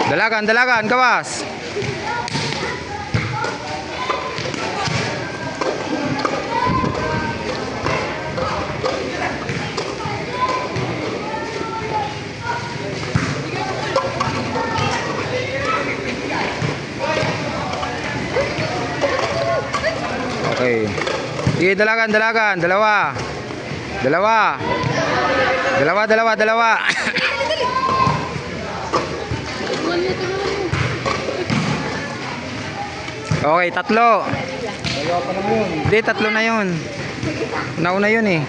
Dalagan, dalagan, gawas. Okay. Sige, dalagan, dalagan. Dalawa. Dalawa. Dalawa, dalawa, dalawa. Okay, tatlo. Dalawa pa lang yun. Hindi, tatlo na yun. Nauna yun eh.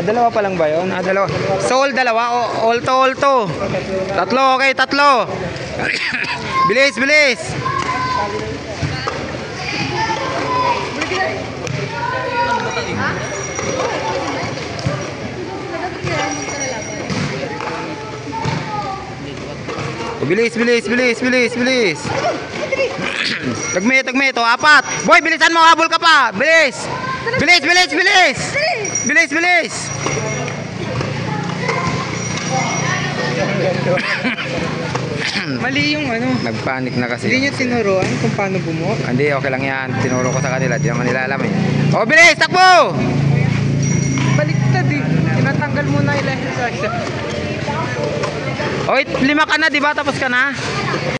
Dalawa pa lang ba yun? Dalawa. So, all dalawa. All to, all to. Tatlo, okay, tatlo. Bilis, bilis. Bilis, bilis, bilis, bilis, bilis. Tagme, tagme, to apat. Boy, bilisan mo, habol ka pa. Bilis. Bilis, bilis, bilis. Bilis, bilis. Mali yung ano. Nagpanik na kasi. Hindi nyo tinuruan kung paano bumuo. Hindi, okay lang yan. Tinuro ko sa kanila. Di naman nila alam eh. Oh, bilis, takbo. Baliktad eh. Tinatanggal mo na ilang exercise. Oh, 5 ka na, di ba? Tapos ka na.